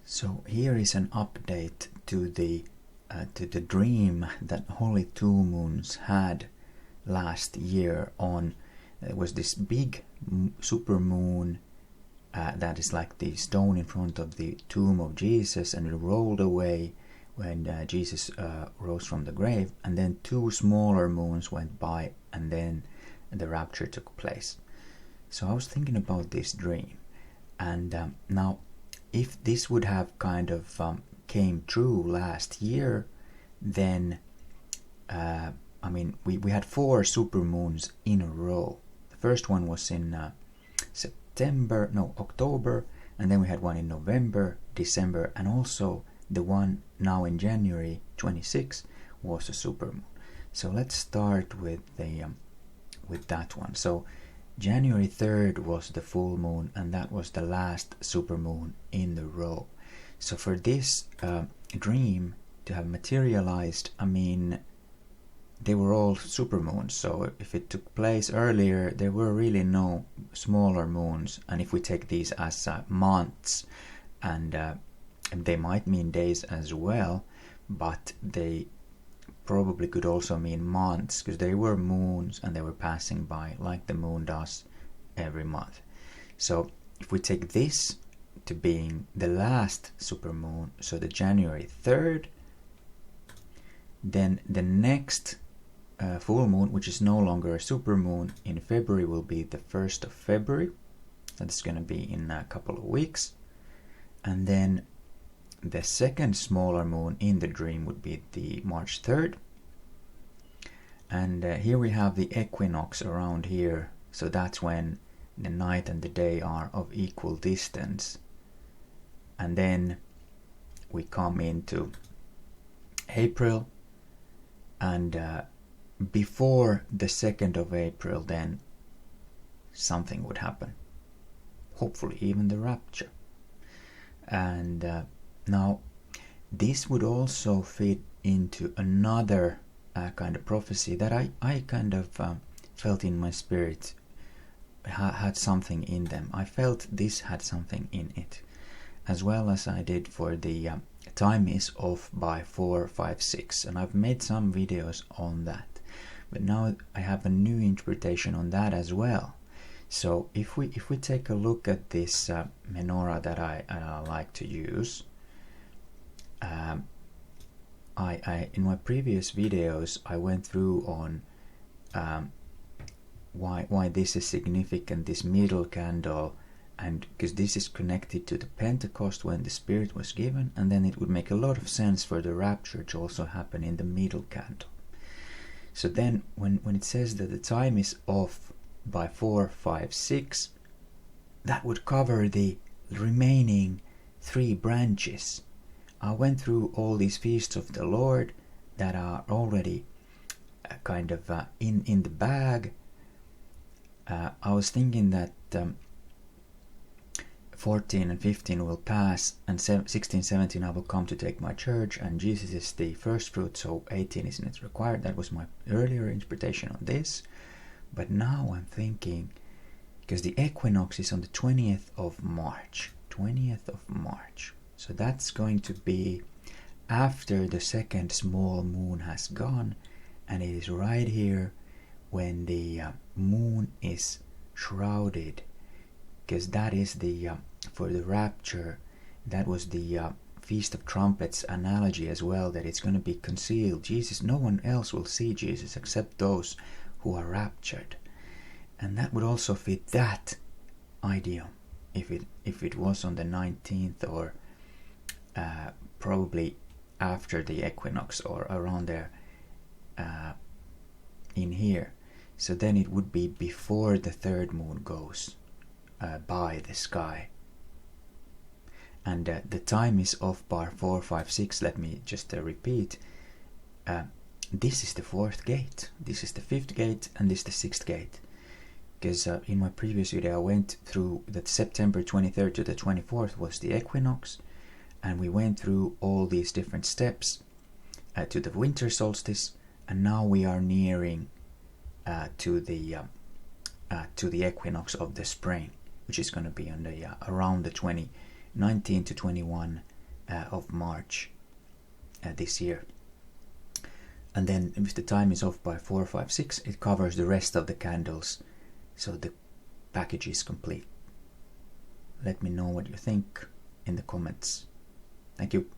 So here is an update to the dream that Holy Two Moons had last year. On there was this big supermoon that is like the stone in front of the tomb of Jesus, and it rolled away when Jesus rose from the grave, and then two smaller moons went by, and then the rapture took place. So I was thinking about this dream, and now if this would have kind of came true last year, then I mean we had 4 supermoons in a row. The first one was in October, and then we had one in November, December, and also the one now in January 26 was a supermoon. So let's start with that one. So January 3rd was the full moon, and that was the last supermoon in the row. So for this dream to have materialized, I mean, they were all supermoons. So if it took place earlier, there were really no smaller moons. And if we take these as months, and they might mean days as well, but they probably could also mean months, because they were moons and they were passing by like the moon does every month. So if we take this to being the last supermoon, so the January 3rd, then the next full moon, which is no longer a supermoon, in February will be the 1st of February. That's going to be in a couple of weeks. And then the second smaller moon in the dream would be the March 3rd. And here we have the equinox around here. So that's when the night and the day are of equal distance. And then we come into April. And before the 2nd of April, then something would happen. Hopefully even the rapture. And now, this would also fit into another kind of prophecy that I kind of felt in my spirit had something in them. I felt this had something in it, as well as I did for the time is off by 4, 5, 6, and I've made some videos on that. But now I have a new interpretation on that as well. So if we take a look at this menorah that I like to use. I in my previous videos I went through on why this is significant, this middle candle, and because this is connected to the Pentecost when the Spirit was given, and then it would make a lot of sense for the rapture to also happen in the middle candle. So then when it says that the time is off by 4, 5, 6, that would cover the remaining 3 branches. I went through all these feasts of the Lord that are already kind of in the bag. I was thinking that 14 and 15 will pass, and 16, 17 I will come to take my church, and Jesus is the first fruit, so 18 isn't required. That was my earlier interpretation on this. But now I'm thinking, because the equinox is on the 20th of March. 20th of March. So that's going to be after the second small moon has gone, and it is right here when the moon is shrouded, because that is the for the rapture, that was the Feast of Trumpets analogy as well, that it's going to be concealed. Jesus, no one else will see Jesus except those who are raptured. And that would also fit that idea if it was on the 19th, or probably after the equinox or around there in here. So then it would be before the third moon goes by the sky. And the time is off by 4, 5, 6. Let me just repeat. This is the 4th gate, this is the 5th gate, and this is the 6th gate. Because in my previous video I went through that September 23rd to the 24th was the equinox, and we went through all these different steps to the winter solstice, and now we are nearing to the equinox of the spring, which is going to be on the around the 19 to 21 of March this year. And then if the time is off by 4, 5, 6, it covers the rest of the candles, so the package is complete. Let me know what you think in the comments. Thank you.